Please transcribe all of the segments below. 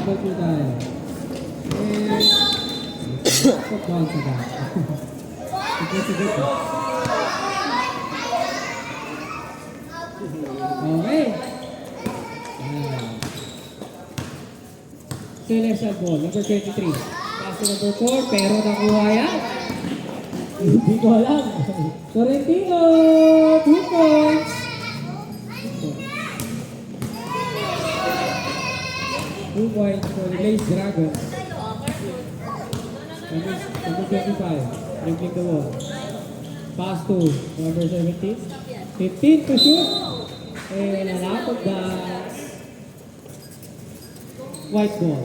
Double po tayo. And... Put down sa back. Sige. Okay. Celestial ball, number 23. Pass to number 4, pero nakuha yan. Hindi ko alam. Torrentino, 2 points. Two points for the Lace Dragons. Number 25, dribbling the wall. Pass to number 17. 15 to shoot. And a lot of dance. White ball.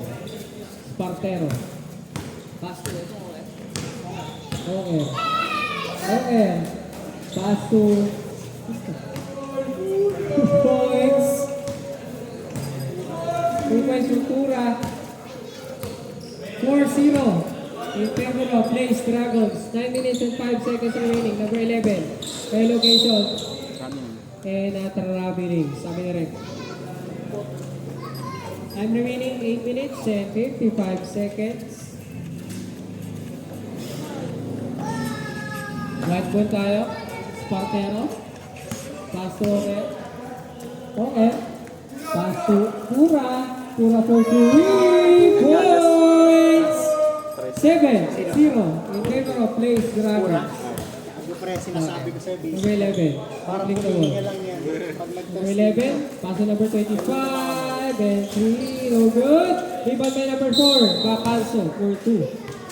Spartero. Pass to Okay. Pass to 2 points. 2 points Cultura. 4-0 in favor of Lace Dragons. 9 minutes and 5 seconds remaining. Number 11. Relocation. And traveling. Sabi na rin. Time remaining 8 minutes and 55 seconds. White ball tayo. Spartero. Pass to Okay. Pass to Pura. Pura for 3 points. 7-0 in favor of Lace Dragons. Sinasabi ko sa'yo, Number 11. parang Public pumingin ball. lang yan. Number 11. Pass to number 25. And 3. No good. Rebound by number 4. Bacalso for 2.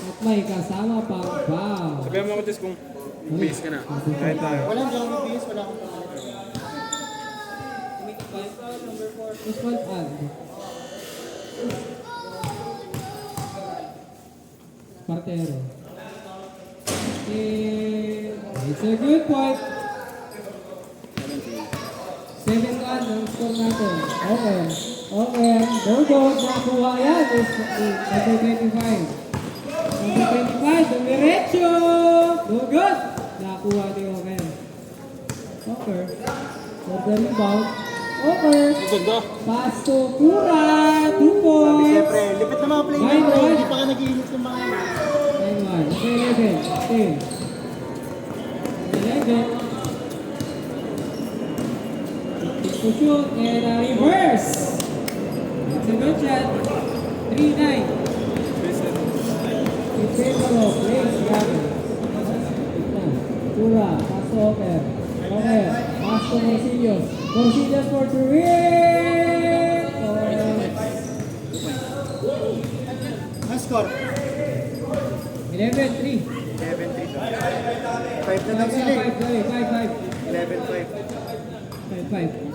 At may kasama pang foul. Sabihan mo ako, Tis, kung base ka na. Kahit tayo. Walang gawin base, wala akong pangalit. This one, Spartero. It's a good point. 7-1 ang score natin. Okay. No goal. Nakuha yan. Number 25. Number 25. Dumiretso. No good. Nakuha ni Omer. Okay. For the rebound. Over. Pass to Pura. 2 points. Siyempre, lipit na mga play Nine, bro. one. Hindi pa ka nag-iinit ng mga... 9-1. Okay, 11. 10. 11. To shoot and a reverse. It's a good shot. 3-9. In favor of Lace Dragons. Pura. Pass to Omer. Omer. Pass to Morcillos. Morcillos for 3. Ang score? 11-3. 11-3. 5 na lang sila eh. 5-5. 11-5. 5-5.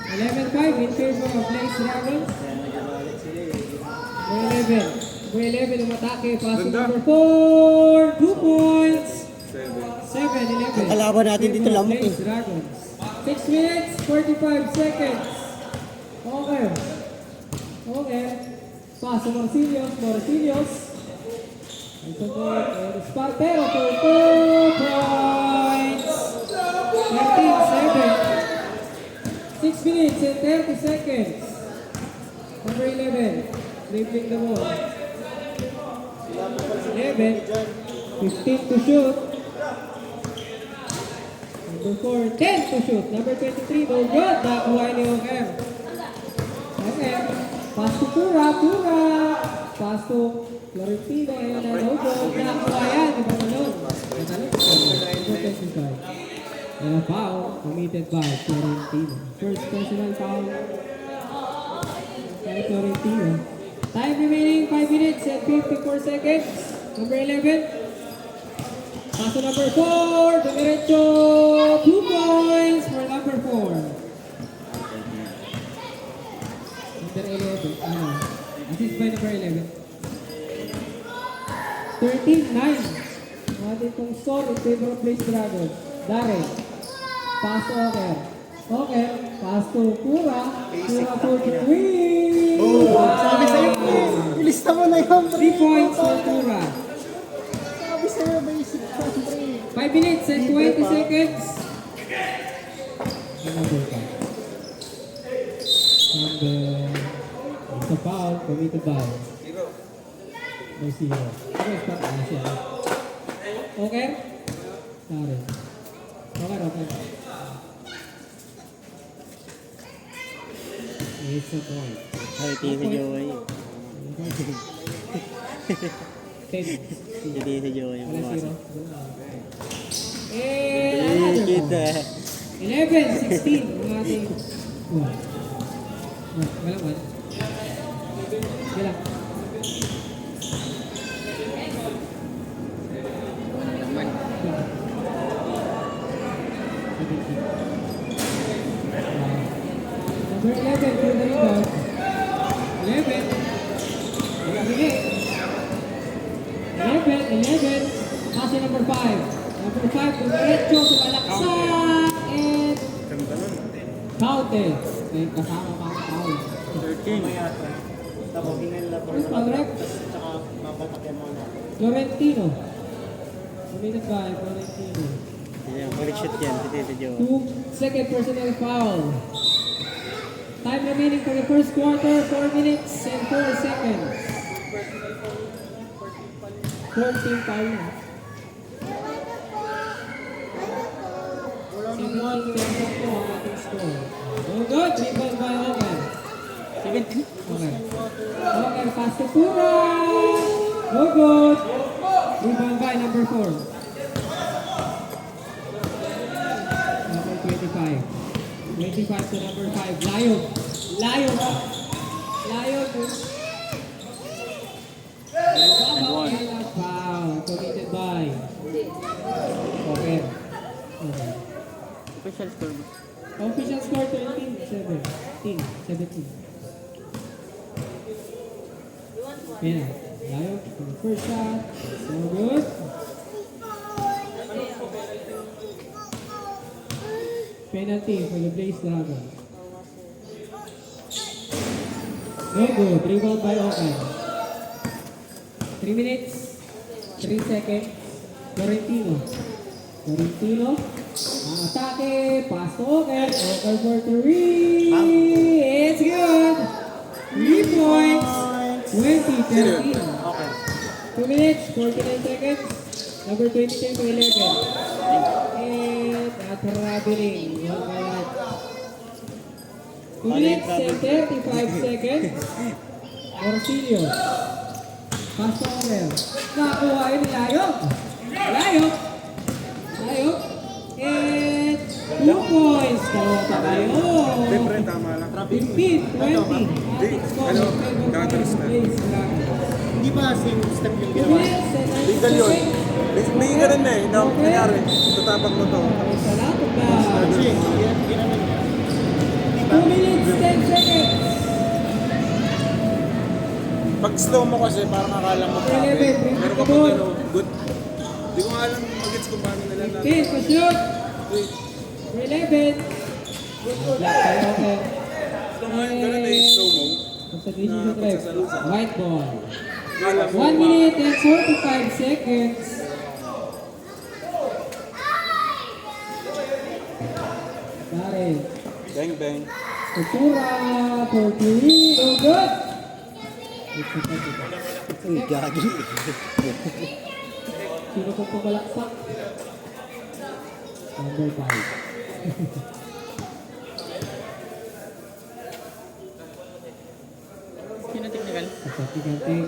11-5 in favor of Lace Dragons. 11 umatake. Pass to number 4. 2 points. 7-11. Kalaban natin dito lamok eh. Lace Dragons. 6 minutes, 45 seconds. Okay. Pass to Morcillos. Ito po, Spartero for 2 points. 13-7. 6 minutes and 30 seconds. Number 11, dribbling the ball. 11, 15 to shoot. Number 4, 10 to shoot. Number 23, no good. Nakuha ni Omer. Okay. Pass to Pura. Pass to Florentino. Ayan na, no good. Nakuha yan. Iba na nun. And a foul committed by Florentino. First personal foul by Florentino. Time remaining 5 minutes and 54 seconds. Number 11. Pass to number 4. Dumiretso. 2 points for number 4. Number 11. Assist by number 11. 13-9. Natin itong score in favor of Lace Dragons. Darren. Pass to Okay. Pass to Pura. Pura for 3. Sabi sa'yo, ilista mo na yun. 3 points for Pura. Sabi sa'yo, basic pa. 5 minutes and 20 seconds. Number. It's a foul committed by by zero. Okay, spot na siya. Okay? Sorry. Okay. It's a point. Ay, tisa Joey. 10. Hindi si Joey. Wala zero. Eh, Another kita. point. 11-16 ang ating... Walang one. Wala. Number 11 for the rebound. 11. 11. Kasi number 5. Number 5, dumiretso, sumalaksak, and Ganda nun. counted. Okay, kasama pa ang foul. 13. Tapos hinala ko First foul, rep. Tsaka mapatakyan mo na. Florentino. Committed by Florentino. Yan, balik shoot yan si Tita Joey. 2 second personal foul. Time remaining for the first quarter, 4 minutes and 4 seconds. 14 foul na. 17-10 po ang ating score. Oh, good. Rebound by Ogan. 17? Okay. Okay, pass to Pura. Oh, good. Rebound by number 4. Number 25. 25 to number 5. Lion. Lion. Foul. Committed by. Okay. Okay. Official score mo. Official score 17. Ayan na. Lion for the first shot. So good. Penalty for the Blaze Dragons. No good. Rebound by Okan. 3 minutes. 3 seconds. Florentino. Ang atake. Pass to Okan. Okan for 3. It's good. 3 points. 20-13. Okay. 2 minutes. 49 seconds. Number 22 to 11. And at traveling. 2 minutes and 35 seconds. Orsilio. Pass over. Nakuha yun ni Layog. And 2 points. Tawata kayo. Siyempre, tama lang. 15, 20. Ating score. Ano, in favor counter of step. Blaze Dragons. Hindi ba same step yung 2 ginawa? minutes and 90 Legal yun. seconds. May ganun na eh. Na, nangyari. Tatapak mo to. Okay, salamat na. Kasi, ginamit niya. 2 minutes, 10 seconds. Pag slow mo kasi, parang akala mo grabe. 11, Pero kapag ano, good. Hindi ko nga alam magets kung paano nila na. 15, pa-shoot. Wait, 11. Black tayo, okay. ganun na yung slow mo. Substitution sa trip. White ball. Akala mo, 1 minute and 45 seconds. Darren. Bang, bang. Kultura for 3. No good. Uy, gagi. Sino kong pumalaksak? Number 5. Sino technical? Ganting.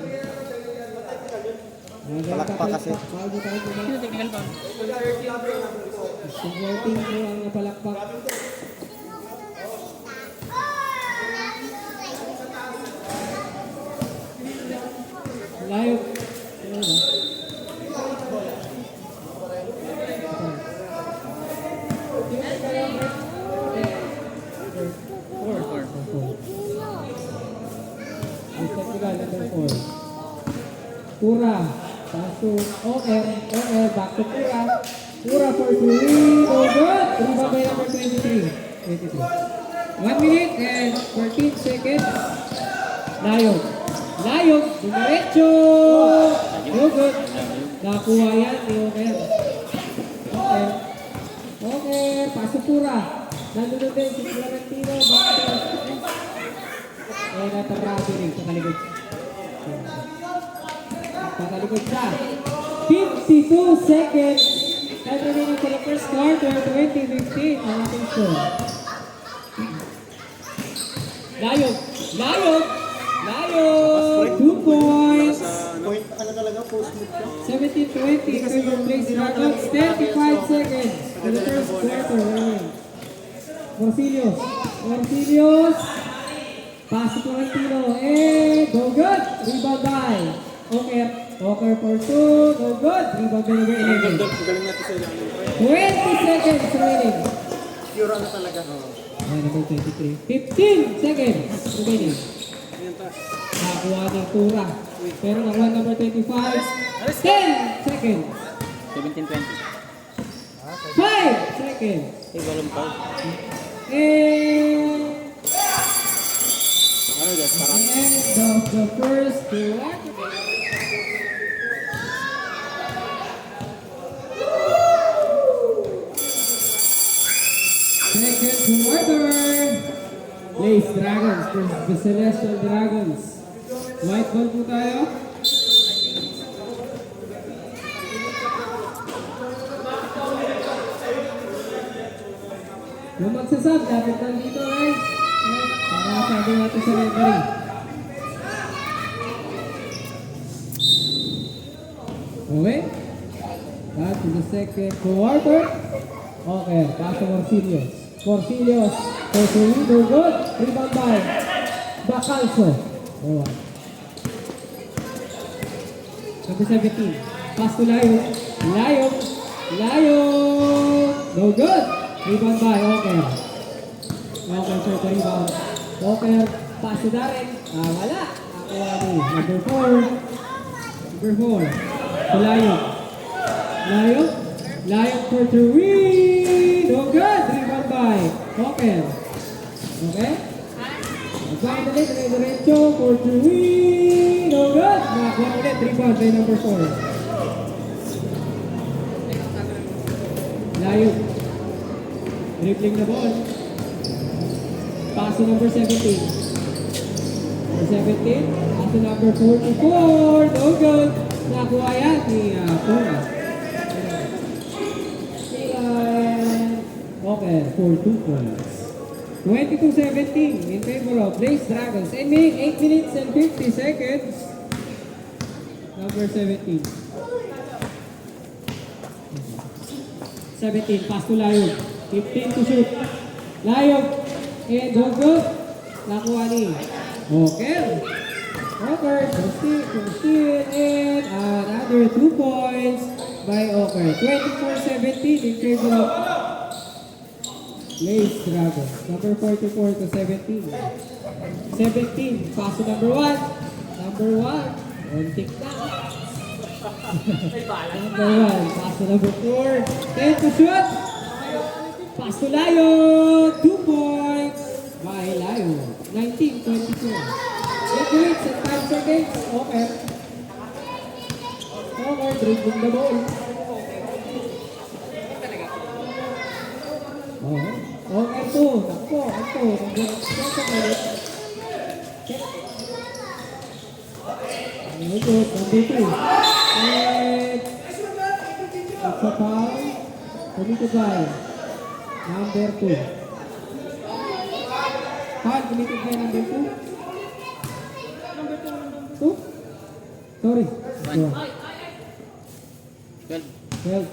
Palakpak kasi. Bago tayo Sino pumalakpak. technical pa? Ganting po ang napalakpak. Layo. Ayun na. Four. Ang technical, number 4. Pura. Pasok. OR. Back to Pura. Pura for 3. Oh, good. Pura by number 23. 1 minute and 14 seconds. Layog. Dumiretso. No good. Nakuha yan ni Omer. Okay. Pasok Pura. Nandun din si Florentino. And at Rabinig, pakalikod. Pakalikod siya. 52 seconds. Time remaining for the first quarter, 20-15 ang ating score. Layog! Layog! Layog! 2 points! Point, ano talaga, post move ka? 17-20 in favor of Blaze Dragons. 35 seconds for the first quarter remaining. Morcillos. Morcillos. Pass to Tolentino. And no good. Rebound by Oker. Oker for 2. No good. Rebound by number 11. Galing natin sa ilang. 20 seconds remaining. Pure ano talaga. Ay, number 23. 15 seconds remaining. Nakuha ng tura. Pero nakuha number 25. 10 seconds. 17-20. 5 seconds. Ay, walang foul. And Ano guys, parang end of the first quarter. Second quarter. Blaze Dragons versus the Celestial Dragons. White ball po tayo. Yung magsasab, dapat lang dito guys. Para sabi natin sa referee. Okay? Back to the second quarter. Okay, pass to Morcillos. Morcillos. For Torino, good. Rebound by Bacalso. Oh. Number 17. Pass to Layog. Layog. Layog. No good. Rebound by Oker. Oker sir the rebound. Oker. Pass to Darren. Wala. Nakuha ni number 4. Number 4. To Layog. Layog. Layog for three. No good. Rebound by Oker. Okay? Again ulit. Diretso for three. No good. Nakuha ulit. Rebound by number 4. Layog. Dribbling the ball. Pass to number 17. Number 17. Pass to number 44. No good. Nakuha yan ni Pura. Okay, for 2 points. 22-17 in favor of Blaze Dragons. And make 8 minutes and 50 seconds. Number 17. 17, pass to Layog. 15 to shoot. Layog. And don't good. Nakuha ni Oker. Oker, steal, and another 2 points by Oker. 24-17 in favor of Blaze Dragons. Number 44 to 17. 17, pass to number 1. Number 1. On kick na. Number 1, pass to number 4. 10 to shoot. Pass to Layo. 2 points by Layo. 19-22. 8 minutes and 5 seconds. Okay. Okay, dribbling the ball. Okay. Okay, ito. Nakpo. Ito. Number 7. Very good. Number 2. And it's a foul. Committed by number 2. Foul committed by number 2. Number 2? Sorry. Go on. 12.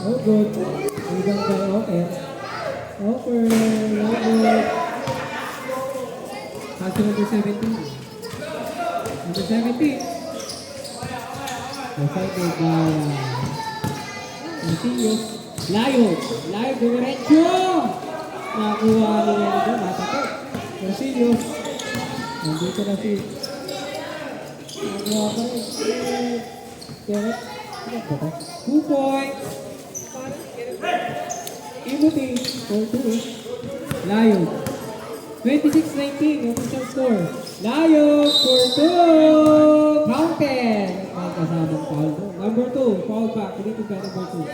Oh, good. Rebound by Oker. Oker. No good. Pass to number 17. Number 17. Decided by Marcillos. Layo. Layo diretso. Nakuha niya ito. Matapos. Marcillos. Nandito na si nakuha pa rin. Keret. 2 points. Timothy for 2. Lion. 26-19, official score. Lion for 2. Counted. May kasamang foul doon. Number 2, foul back. Dito ka number 2.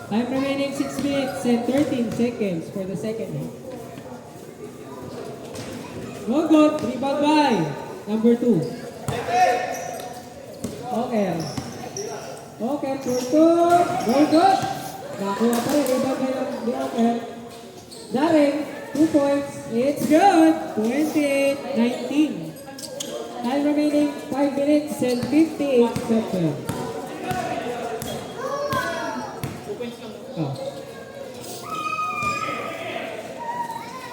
Time remaining 6 minutes and 13 seconds for the second half. No good. Rebound by number 2. Okay. Okay, for 2. No good. Nakuha pa rin. Rebound by number 2. Daring, 2 points. It's good. 28-19. Time remaining 5 minutes and 58 seconds. Oh.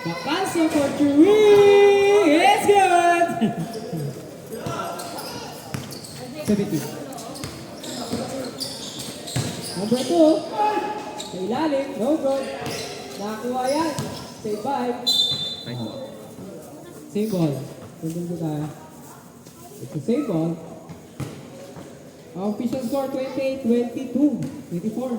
Bacaso for 3. It's good. 17. Number 2. Sa ilalim. No good. Nakakuha yan. Say bye. Same ball. Tundun ko tayo. It's the same ball. Official score 28-22. 24.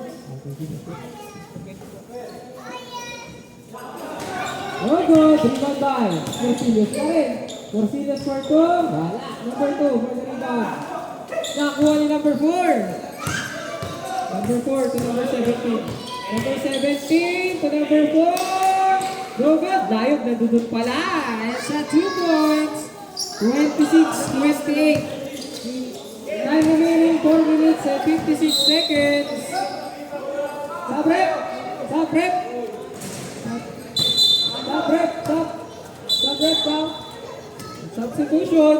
Oh, good. Rebound by Morcillos pa rin. Morcillos for 2. Wala. Number 2 for the rebound. Nakuha ni number 4. Number 4 to number 17. Number 17 to number 4. No good. Layog na dudot pala. It's a 2 points. 26-28. Time remaining 4 minutes and 56 seconds. Stop rep. Stop rep. Stop rep. Stop. Stop rep. Stop. Substitution.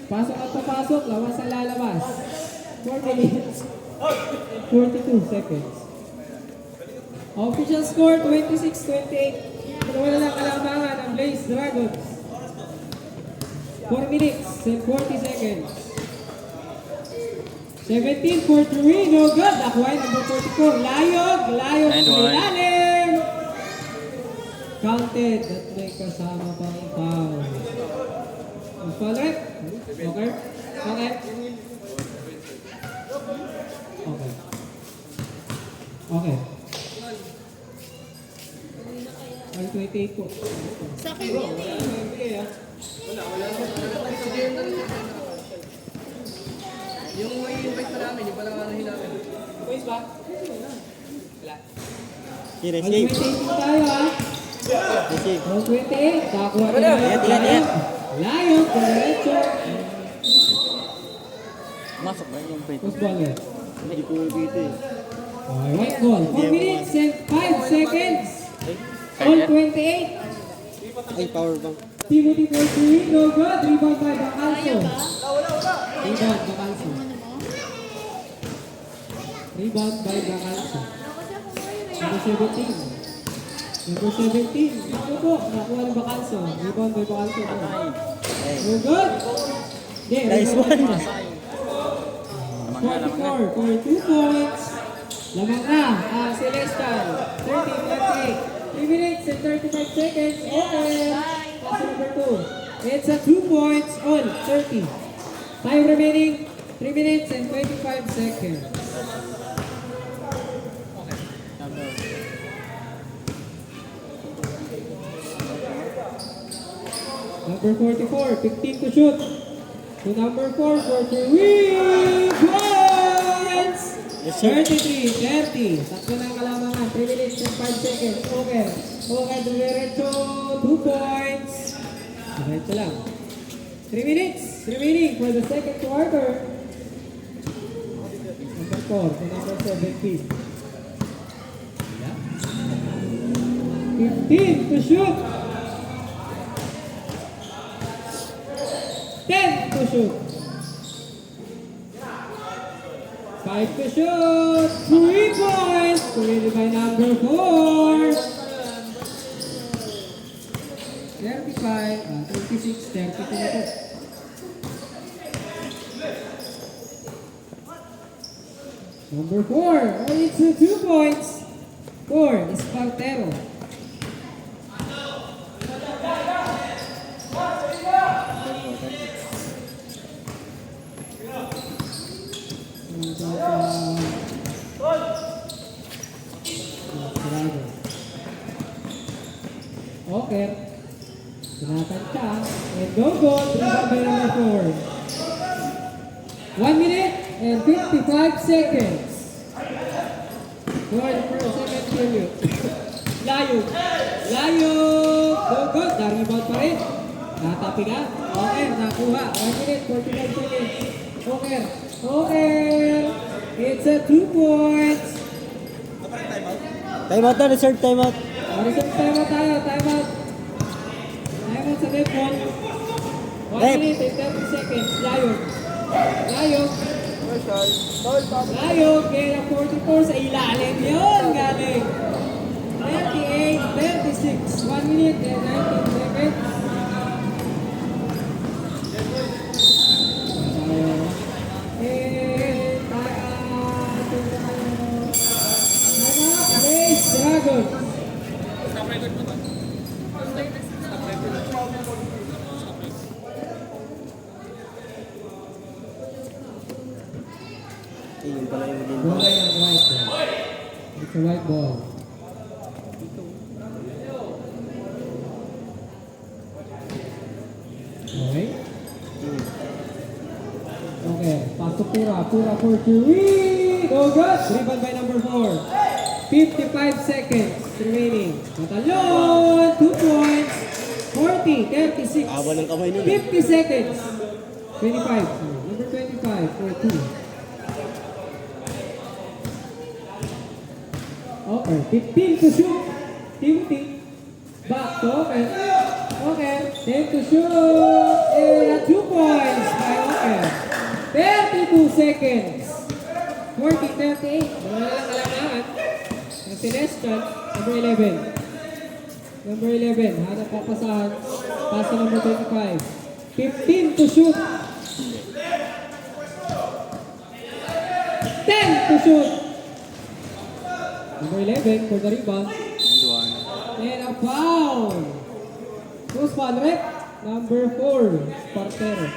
Pasok at papasok. Lawas ang lalabas. 4 minutes. 42 seconds. Official score 26-28. Pero wala lang kalamangan ang Blaze Dragons. 4 minutes and 40 seconds. 17 for 3, no good. Nakuha number 44. Layog. Layog sa ilalim. Counted. At may kasama pang foul. Foul rep. Okay. Okay. Okay. Okay. Ay, 28 po. Sa akin yun eh. Yung may invite pa namin, yung palang ano namin. Boys ba? Sige, All sige. 28 tayo ha. Sige. All 28. Kakuha na Layog. Layog. Diretso. Masok ba yung plate? Post ball eh. Hindi ko dito eh. Okay, white ball. 4 minutes and 5 seconds. All 28. Ay, power bank. Timothy for 3. No good. Rebound by Bacalso. Kaya ba? Rebound Bacalso. Ano mo? Rebound by Bacalso. Kasi ako ngayon eh. Number 17. Number 17. Ako po. Nakuha ng Bacalso. Rebound by Bacalso. No good. Hindi. Nice rebound one. by Bacalso. 44 for 2 points. Lamang na ang Celestial. 13-28. 3 minutes and 35 seconds. Okay. Pass number 2. It's a 2 points on 30. Time remaining 3 minutes and 25 seconds. Number 44, 15 to shoot. To number 4 for 3 points! Yes, sir. 33, 30. Tatlo ng kalamangan. 3 minutes and 5 seconds. Okay. Okay, diretso. 2 points. Diretso lang. 3 minutes remaining for the second quarter. Number 4 to number 17. Yeah. 15 to shoot. 10 to shoot. 5 to shoot. 3 points. Created by number 4. 35, 26, 32 na po. Number 4. Oh, it's 2 points. 4 is Partero. Okay. Tinatansya. And no good. Rebound by number 4. 1 minute and 55 seconds. For the first second period. Layog. Layog. No good. Na-rebound pa rin. Natapi ka. Okay. Nakuha. 1 minute 45 seconds. Okay. Okay. It's a 2 points. Time out na, reserve time out. Reserve time out tayo. Time out. Time out sa left one. 1 Left. minute and 30 seconds. Layog. Layog. Layog. Kaya 44 sa ilalim. Yun. Galing. 38, 36. 1 minute and 19 seconds. Dragon. Yung pala yung din. Bola yung white. It's a white ball. Okay. Okay. Pasok Pura. Pura for three. No good. Rebound by number 4. 55 seconds remaining. Matalon. 2 points. 40. 36. Aba ng kamay nun. 50 seconds. 25. Number 25 for 2. Okay. 15 to shoot. Timothy. Back to open. Okay. 10 to shoot. And 2 points by Oker. 32 seconds. 40-38. Wala lang kailangan. Ang Celestial, number 11. Number 11, hanap papasahan. Pass to number 25. 15 to shoot. 10 to shoot. Number 11 for the rebound. And a foul. Who's foul, Rek? Number 4, Spartero.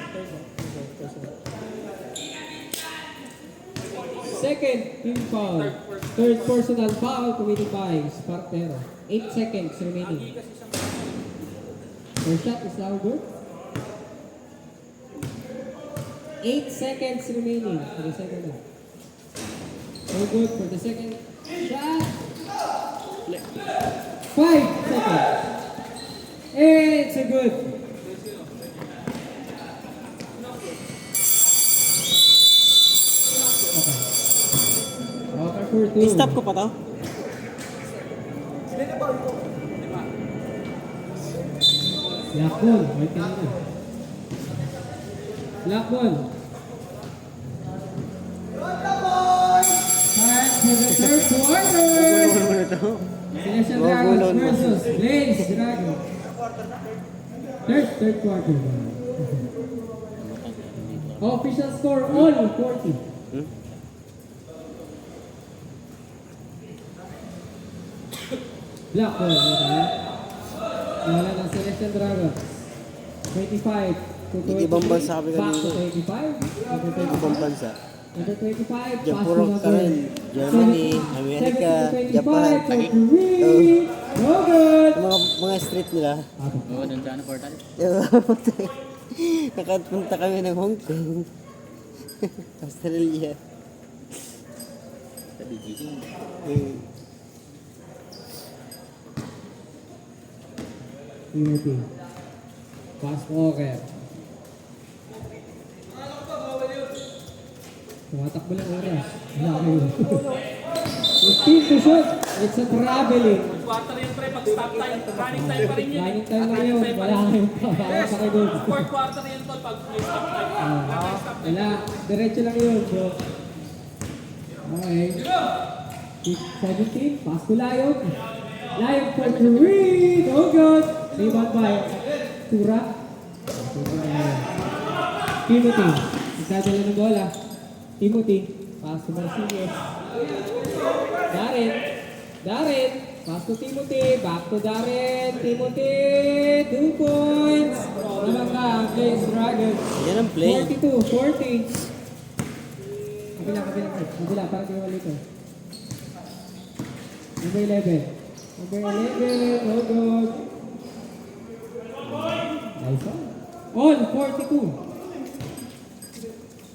Second team foul. Third personal foul committed by Spartero. 8 seconds remaining. First shot is now good. 8 seconds remaining for the second one. No good for the second shot. 5 seconds. It's a good. Okay for 2. I-stop ko pa to. Blackball, right ka na. Blackball. Time for the third quarter. Ano to? Celestial Dragons versus Blaze Dragons. Third quarter. Official score all 40. Blackball. Wala ng Celestial Dragons. 25 to 23. Ibang bansa kami Back to kanina. 25. Number 25. Ibang bansa. Number 25. Diyan Pass to puro number karan. Germany, 70, America, 70 to 25 Japan. for three. No good. Yung mga street nila. Oo, doon sa ano, portal. Nakapunta kami ng Hong Kong. Australia. Sa Beijing. Timothy. Pass Walker. Tumatakbo lang oras. Wala kayo. 15 to shoot. It's a traveling. Quarter yun pre, pag stop time, running time pa rin yun. Running time na yun. Wala kayong pa kayo doon. Fourth quarter yun tol, pag may stop time. Wala. Diretso lang yun, bro. Okay. 17. Pass to Layog. Layog for three. No good. Rebound by Tura. Timothy. Nagdadala ng bola. Timothy. Pass to Marcinez. Darren. Darren. Pass to Timothy. Back to Darren. Timothy. 2 points. Naman ka. Blaze Dragons. Yan ang play. 42. 40. Kabila. Kabila. Parang di wala ito. Number 11. Number 11. No good. Nice one. All 42.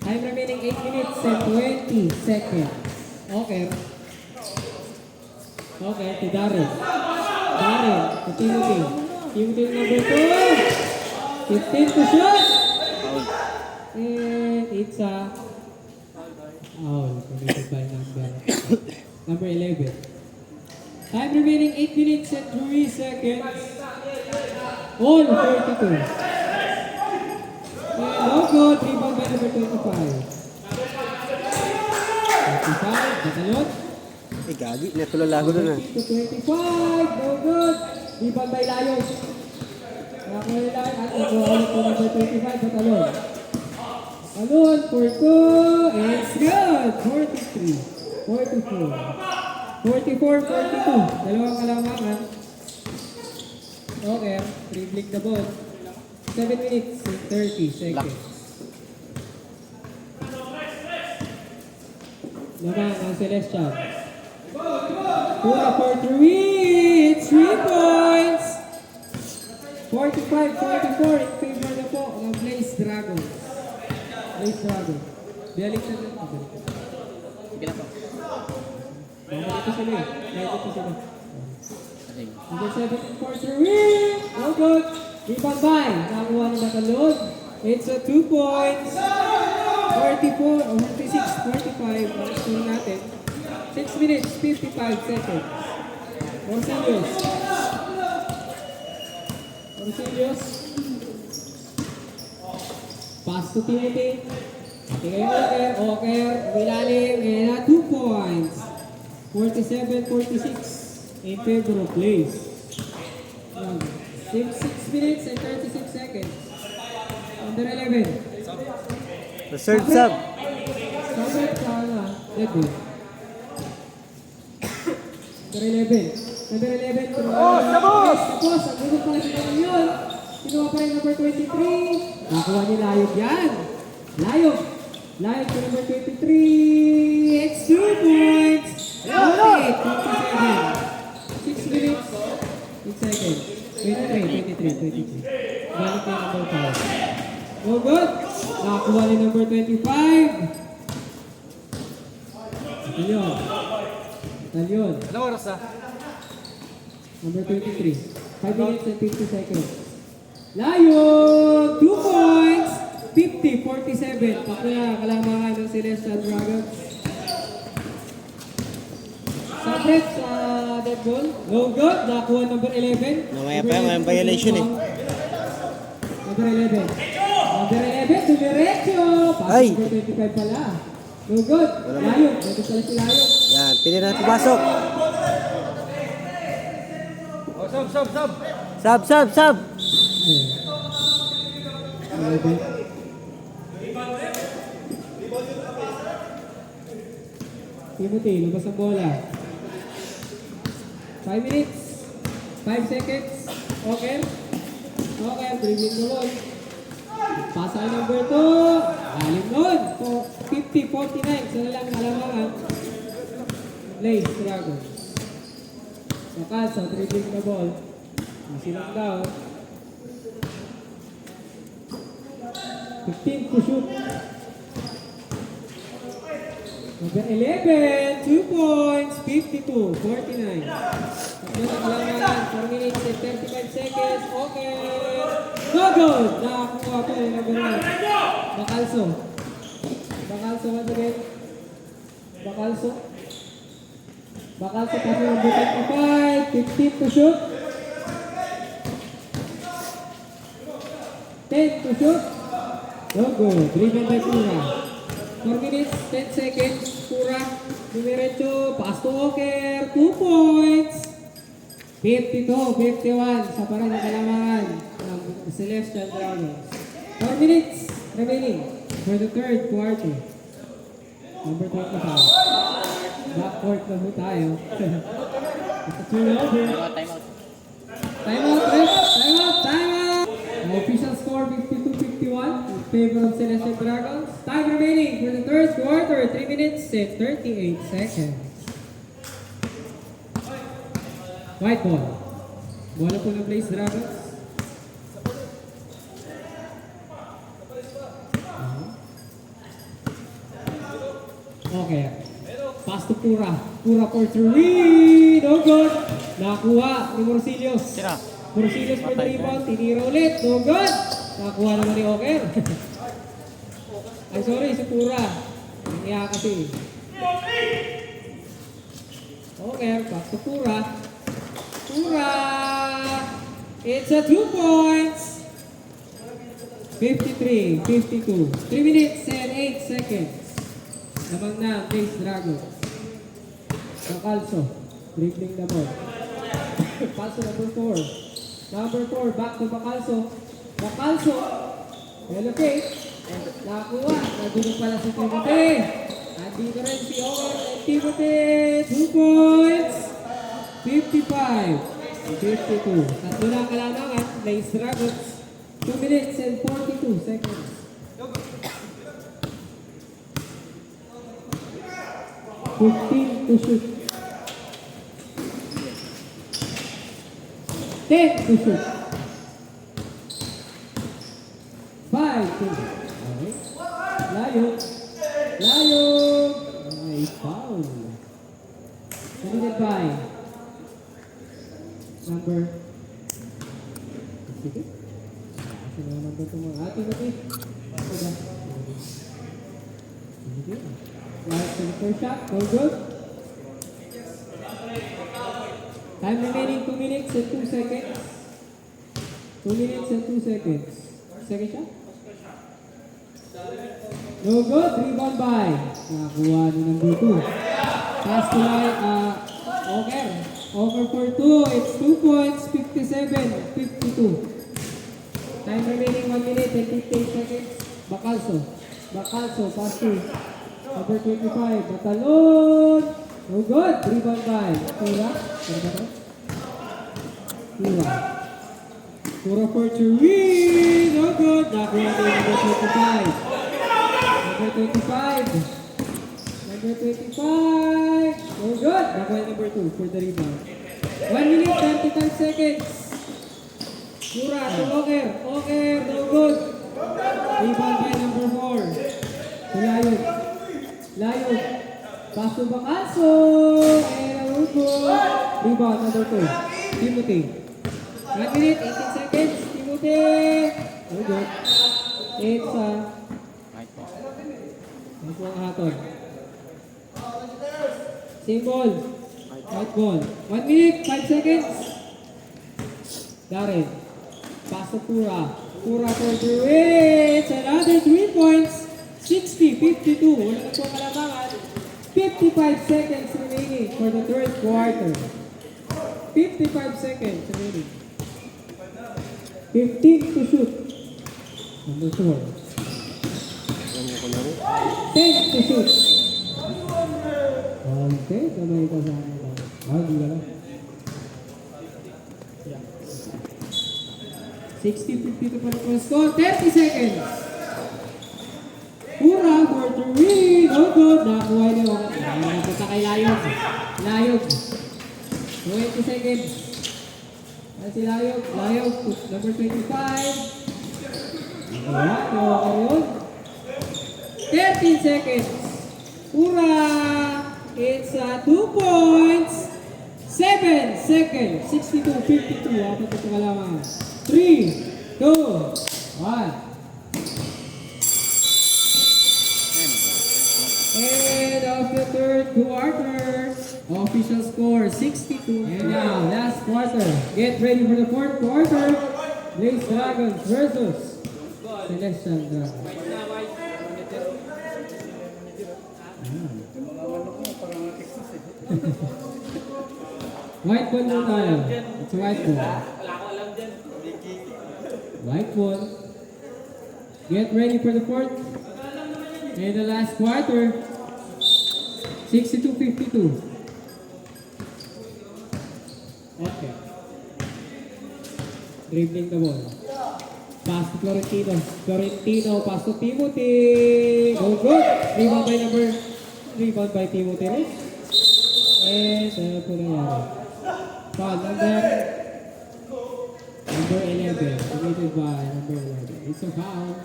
Time remaining 8 minutes and 20 seconds. Okay. Okay, to Darren. Darren, to Timothy. Timothy number 2. 15 to shoot. And it's a foul committed by number 11. Time remaining 8 minutes and 3 seconds. All 42. And no good. Rebound by number 25. 25, Batalyon. Eh, gagi. Natulala ko doon ah. 20 to 25, no good. Rebound by Layos. Nakakuha lang at nakuha ulit po number 25, Batalyon. Batalyon for 2, and it's good. 43, 44, 44, 42. Dalawang kalamangan. Okay, dribbling the ball. 7 minutes and 30 seconds. Naman ang Celestial. Pura for 3. It's 3 points. 45-44 in favor na po ng Blaze Dragons. Blaze Dragons. Bialik na lang. Sige na po. Ito sila eh. Ito sila. Number 7 for 3. No good. Rebound by. Nakakuha na Batalyon. It's a 2 points. 44 or 46, 45. Ang score natin. 6 minutes, 55 seconds. Morcillos. Morcillos. Pass to Timothy. Tingay Oker. Oker. Wilalim. And 2 points. 47-46 in favor of Blaze. 6 minutes and 36 seconds. Under 11. Reserve sub. Sabit sana. Red Bull. Number 11. Number 11. Tapos, ang gusto pala si Pangyon. Kinuha pa rin number 23. Nakuha ni Layog yan. Layog. Layog to number 23. It's 2 points. 27. 6 minutes. 6 seconds. 23. Balik na number 5. No good. Nakakuha ni number 25. Batalyon. Batalyon. Anong oras na? Number 23. 5 minutes and 50 seconds. Layon! 2 points! 50-47. Pakula, kalamangan ng Celestial Dragons. Sabret sa dead ball. No good. Nakakuha number 11. Mamaya pa yan, walang violation eh. Number 11. Number 11, dumiretso. Ay! Pasok number 25 pala. No good. Layon. Dito pala si Layon. Yan, pili natin pasok. Oh, sub. Sub. 11. Timothy, labas ang bola. 5 minutes. 5 seconds. Okay. Okay, dribbling the ball. Pasa ang number 2. Alim nun. 50-49. Sana lang kalamangan. Blaze Dragons. Sakas, sa dribbling the ball. Silang daw. 15 to shoot. Number 11, 2 points, 52-49. Tapos ang kalamangan, 4 minutes and 35 seconds. Okay. No good! Nakakuha po yung number 1. Bacalso. Bacalso once again. Bacalso. Bacalso kasi number 25, 15 to shoot. 10 to shoot. No good. Driven by Pura. 4 minutes, 10 seconds. Pura. Dumiretso. Pass to Oker. 2 points. 52-51. Sa parang kalamangan ng Celestial Dragons. 4 minutes remaining for the third quarter. Number 25. Backcourt na po tayo. It's a turnover. Time out, ref. Time out. The official score 52-51 in favor of Celestial Dragons. Time remaining for the third quarter, 3 minutes and 38 seconds. White ball. Bola po ng Blaze Dragons. Okay. Pass to Pura. Pura for three. No good. Nakuha ni Morcillos. Sira. Morcillos for the rebound. Tinira ulit. No good. Nakuha naman ni Oker. Ay, sorry. Si Pura. Nangiya kasi. Oker. Pass to Pura. Pura. It's a 2 points. 53, 52. 3 minutes and 8 seconds. Lamang na, Blaze Dragons. Bacalso, dribbling the ball. Pass to number 4. Number 4, back to Bacalso. Bacalso, relocate. Nakuha, nandito pala si Timothy. Nandito rin si Owen and Timothy. 2 points. 55, 52. Tatlo na kailangan, Blaze Dragons. 2 minutes and 42 seconds. To shoot. 10 to shoot. 5 to shoot. Okay. Layo. Layo. Ay, foul. Committed by number. Sige. Sino naman ba itong mga ating natin? Sige. Last to the first shot. No good. Time remaining 2 minutes and 2 seconds. 2 minutes and 2 seconds. Second shot. No good. Rebound by. Nakakuha ni number 2. Pass to line. Okay. Over for 2. It's 2 points. 57-52. Time remaining 1 minute and 58 seconds. Bacalso. Bacalso. Pass to number 25. Batalon. No good. Rebound by Pura. Pura. Pura for three. No good. Nakuha ni number 25. Number 25. Number 25. No good. Nakuha ni number 2 for the rebound. 1 minute 35 seconds. Pura to Oker. Oker. No good. Rebound by number 4. To Layog. Layog. Pass to Bacalso. And a road ball. Rebound number 2. Timothy. 1 minute, 18 seconds. Timothy. Very good. It's ito ang hatod. Same ball. White ball. 1 minute, 5 seconds. Darren. Pass to Pura. Pura for 3. It's another 3 points. 60-52. Wala na po kalabangan. 55 seconds remaining for the third quarter. 55 seconds remaining. 15 to shoot. Number 4. 10 to shoot. Okay, kamay ka sa akin. Hindi ka lang. 60-52 pa rin po score. 30 seconds. Pura for 3. No good. Nakakuha niyo. Napunta kay Layog. Layog. 20 seconds. Ay si Layog. Layog. Number 25. Ayan. Okay yun. 13 seconds. Pura. It's 2 points. 7 seconds. 62-52. Apat ito kalaman. 3, 2, 1. And of the third quarter, official score 62. And now, last quarter. Get ready for the fourth quarter. Blaze Dragons versus Celestial Dragons. White ball na tayo. It's a white ball. Wala ko alam dyan. White ball. Get ready for the fourth. And the last quarter. 62-52. Okay. Dribbling the ball. Pass to Florentino. Florentino, pass to Timothy. No good. Rebound by Timothy. And ano po nangyari? Foul number 11. Committed by number 11. It's a foul.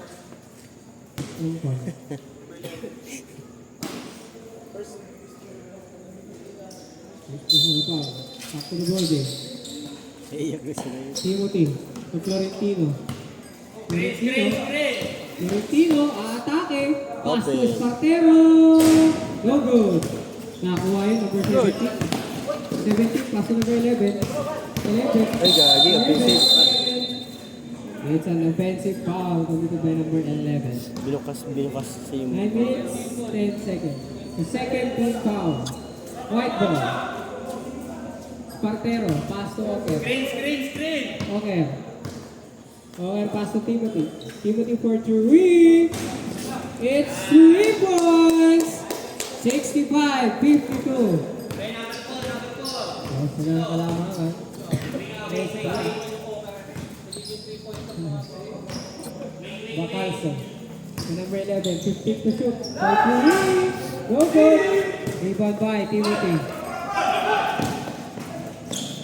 Back to the board eh. Iyak ko sila yun. Timothy. To Florentino. Florentino, aatake. Pass to Open. Espartero. No good. Nakakuha yun, number 17. 17, pass to number 11. 11. Ay, gagi. Offensive. It's an offensive foul committed by number 11. Binukas sa yung... 9 minutes, 10 seconds. The second team foul. White ball. Spartero, pass to Oker. Screen! Oker. Oker, pass to Timothy. Timothy for three. It's 3 points. 65-52. Oh, sila na kalamangan. Next time. Bacalso. The number 11, 15 to shoot. For three. Go good. Rebound by Timothy.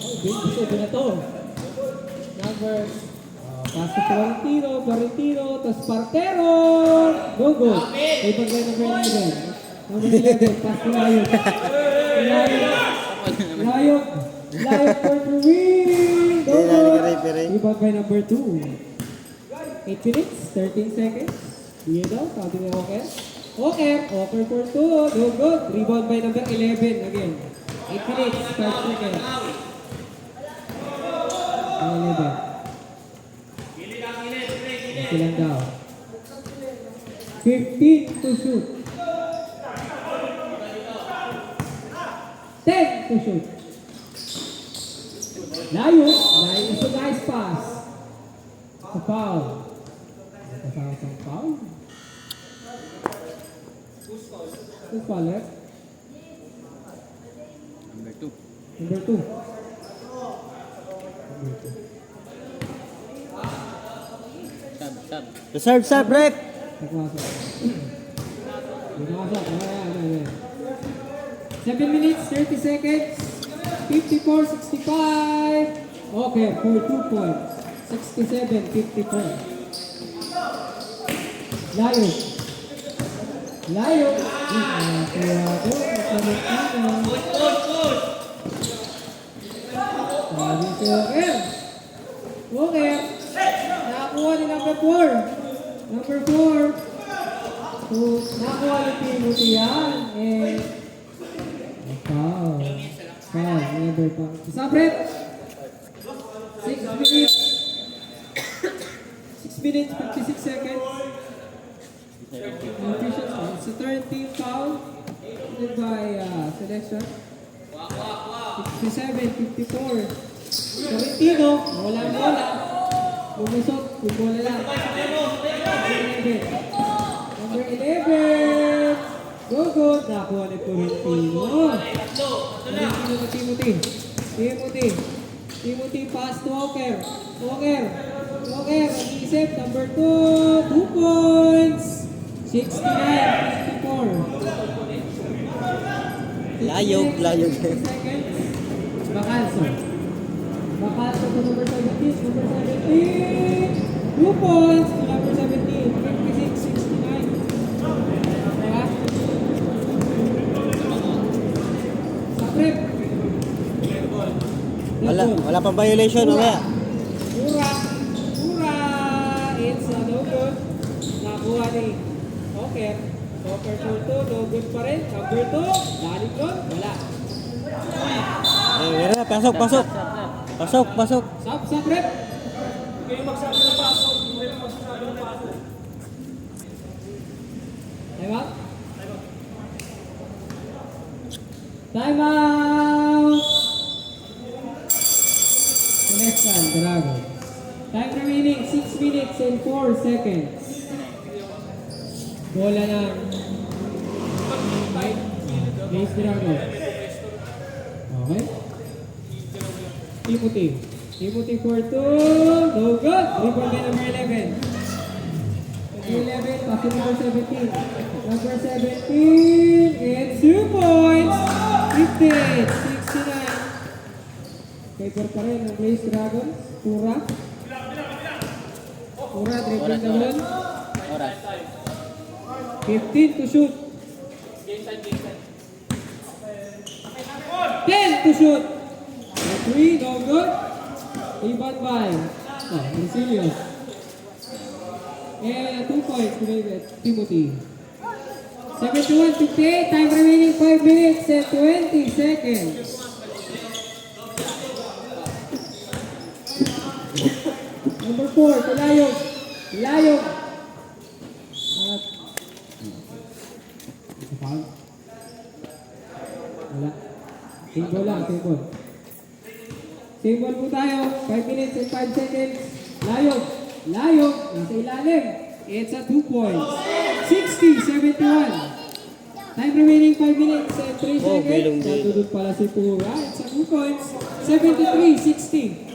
Oh, big shoot na to. Number pass to Florentino, to Spartero. Go good. Rebound by number 11. Number 11, pass to Layok. Layok for three. Go good. Rebound by number 2. 8 minutes, 13 seconds. Diyan daw, sabi ni Oker. Oker for 2. No good. Rebound by number 11 again. 8 minutes, 5 seconds. 11. Ito lang daw. 15 to shoot. 10 to shoot. Layo is a nice pass. Sa foul. Kasama sa foul. Who's foul left? Number 2. Number 2. Sub. Sub, rep! Nagwasok. Nagwasok. Ayan. 7 minutes, 30 seconds. 54-65. Okay, for 2 points. 67-54. Layo. Kaya doon, sabi si Oker. Oker. Nakakuha ni number 4. Number 4. So, nakakuha ni Timothy yan. And, foul. Never foul. Sabret. 6 minutes. 6 minutes, 56 seconds. It's a third team foul. Led by selection. 67-54. Florentino, wala. Lumusot, yung bola lang. Number 11. Go good. Nakuha ni Florentino. Florentino to Timothy, pass to Oker. Oker, nag-iisip. Number 2. 2 points. 69-54. Layog. 60 seconds. Bacalso to number 17. 2 points to number 17. 56-69. Diba? Saprep. Wala pang violation, mamaya. Pura. It's no good. Nakuha ni Oker. Oker for 2. No good pa rin. Number 2. Balik doon. Wala. Meron na, pasok. Saprep. Kayo magsabi ng paso. Hindi mo magsabi ng paso. Time out. The next one, Dragon. Time remaining 6 minutes and 4 seconds. Bola ng Blaze Dragon. Okay. Timothy for 2. No good. Rebound by number 11. 11, pass to number 17. Number 17, it's 2 points. 58-69. Paper pa rin ng Blaze Dragons. Pura, dribbling naman. 15 to shoot. 10 to shoot. three, no good. Rebound by Marcelius. And 2 points to Timothy. 71-58, time remaining 5 minutes and 20 seconds. Number 4, Layog. Layog. At foul. Wala. Symbol lang, symbol. Symbol po tayo. 5 minutes and 5 seconds. Layog. Layog. Nasa ilalim. It's a 2 points. 60-71. Time remaining 5 minutes and 3 Oh, seconds. bilong din. Natudod pala si Pura. It's a 2 points. 73-60.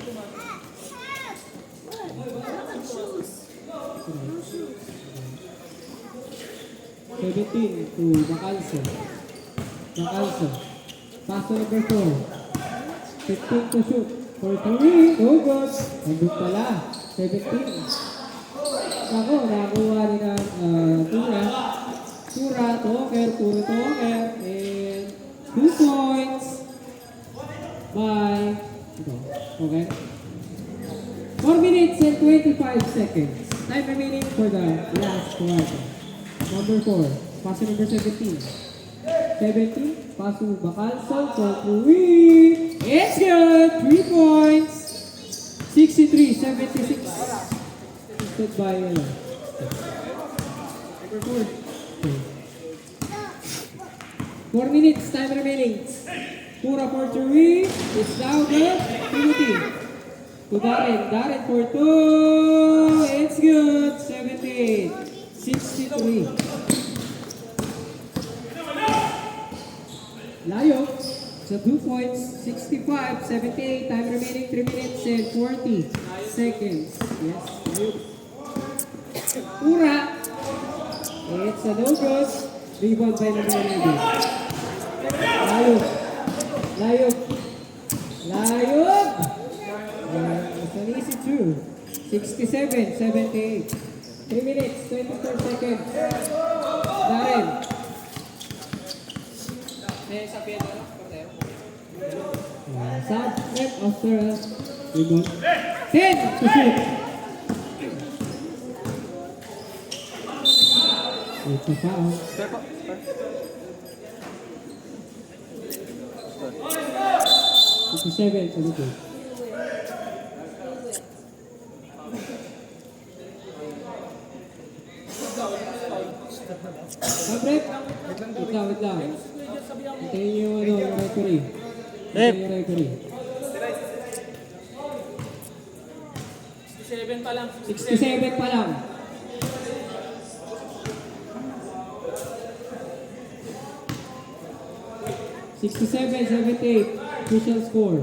to Bacalso. Bacalso. Pass to number 4. 15 to shoot. For 3. No good. Nandun pala. 17. Ako, nakakuha rin ng Tura. Tura, Toker, Tura, Toker. And 2 points by ito. Okay. 4 minutes and 25 seconds. Time remaining for the last quarter. Number 4. Pass to number 17. 17. Pass to Bacalso for 3. It's good! 3 points. 63-76. Stood by number 4. 4 minutes. Time remaining. Pura for 3. It's now good. Timothy. To Darren. Darren for 2. It's good. 78-63. Layo. So 2 points. 65-78. Time remaining 3 minutes and 40 seconds. Yes. Layo. Pura. It's a no good. Rebound by number 11. Layo. Layo. Layo. It's an easy 2. 67-78. 3 minutes, 24 seconds. Darren. Sad step after a rebound. 10 to shoot. It's a foul. 57-78. Break. Wait lang. Hintayin niyo yung referee. Hintayin yung referee. 67 pa lang. 67 pa lang. (67-78) official score.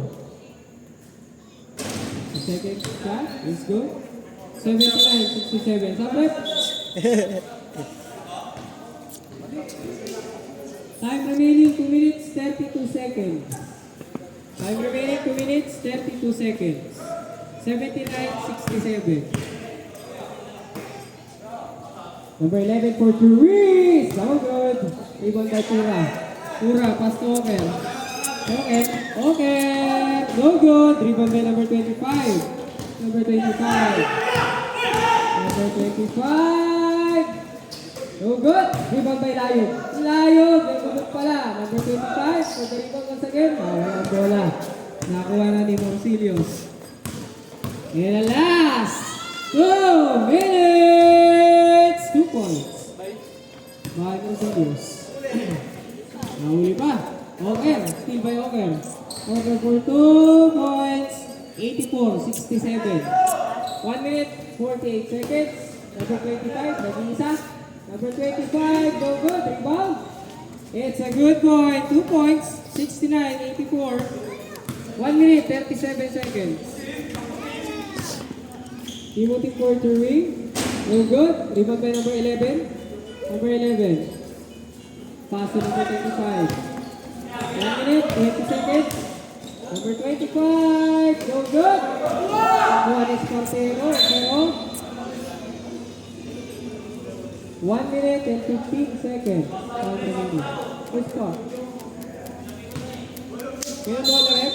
The second shot is good. 79-67. Sabrep. Time remaining 2 minutes 32 seconds. Time remaining 2 minutes 32 seconds. 79-67. Number 11 for Therese. So good. Rebound by Tura. Tura, pass to Oker. Oker. Oker. No good. Rebound by number 25. Number 25. Number 25. No good. Rebound by Layog. Layog. No good pala. Number 25. For the rebound once again. Wala ang bola. Nakuha na ni Marcelius. And the last 2 minutes. 2 points. By Marcelius. Nahuli pa. Oker. Still by Oker. Oker for 2 points. 84-67. 1 minute 48 seconds. Number 25. Nag-iisa. Number 25. No good. Rebound. It's a good point. 2 points. 69-84. 1 minute 37 seconds. Timothy for 3. No good. Rebound by number 11. Number 11. Pass to number 25. 1 minute, 20 seconds. Number 25. No good. One is Portero. Pero 1 minute and 15 seconds. Time remaining. Good spot. Kaya bola rep.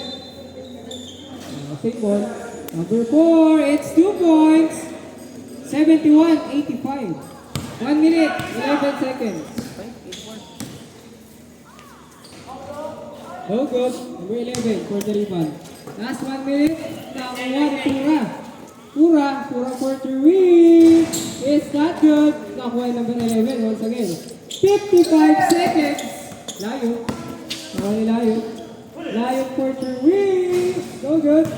Passing ball. Number 4, it's 2 points. 71-85. 1 minute, 11 seconds. No good. Number 11 for the rebound. Last 1 minute. Nakuha ni Pura. Pura for the win. It's not good. Nakuha yung number 11 once again. 55 seconds. Layo. Nakuha ni Layo. Layo for the win. No good.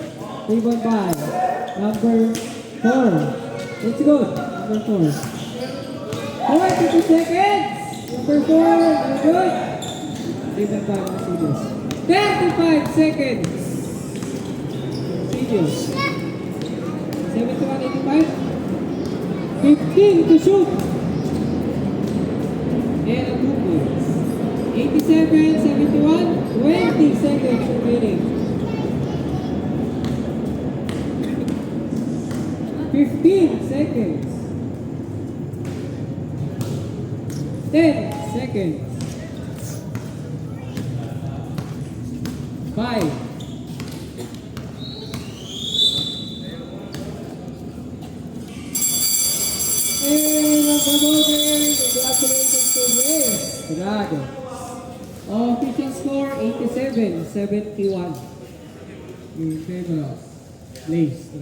Rebound by number 4. It's good. Number 4. 42 seconds. Number 4. No good. Rebound by Mercedes. 35 seconds. Seniors. 71-85. 15 to shoot. And a 2 points. 87-71. 20 seconds remaining. 15 seconds. 10 seconds. 5. And ang promoter, congratulations to Ray Grado. Official score 87-71. In favor of Blaze.